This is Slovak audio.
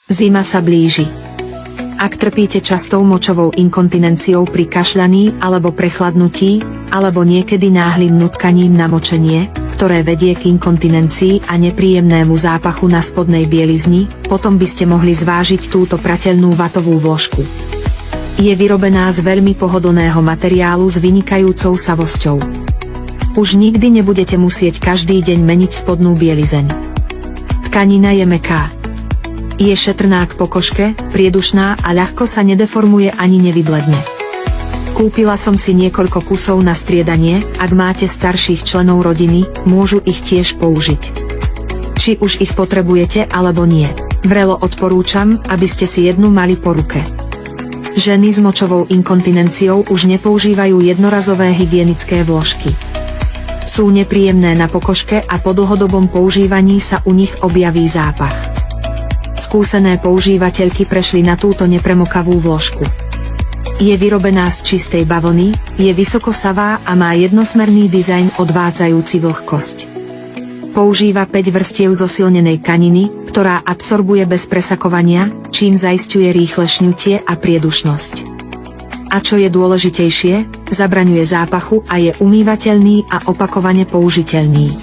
Zima sa blíži. Ak trpíte častou močovou inkontinenciou pri kašľaní alebo prechladnutí, alebo niekedy náhlym nutkaním na močenie, ktoré vedie k inkontinencii a nepríjemnému zápachu na spodnej bielizni, potom by ste mohli zvážiť túto prateľnú vatovú vložku. Je vyrobená z veľmi pohodlného materiálu s vynikajúcou savosťou. Už nikdy nebudete musieť každý deň meniť spodnú bielizeň. Tkanina je mäkká. Je šetrná k pokožke, priedušná a ľahko sa nedeformuje ani nevybledne. Kúpila som si niekoľko kusov na striedanie, ak máte starších členov rodiny, môžu ich tiež použiť. Či už ich potrebujete alebo nie, vrelo odporúčam, aby ste si jednu mali po ruke. Ženy s močovou inkontinenciou už nepoužívajú jednorazové hygienické vložky. Sú nepríjemné na pokožke a po dlhodobom používaní sa u nich objaví zápach. Skúsené používateľky prešli na túto nepremokavú vložku. Je vyrobená z čistej bavlny, je vysokosavá a má jednosmerný dizajn odvádzajúci vlhkosť. Používa 5 vrstiev zosilnenej tkaniny, ktorá absorbuje bez presakovania, čím zaisťuje rýchle šňutie a priedušnosť. A čo je dôležitejšie, zabraňuje zápachu a je umývateľný a opakovane použiteľný.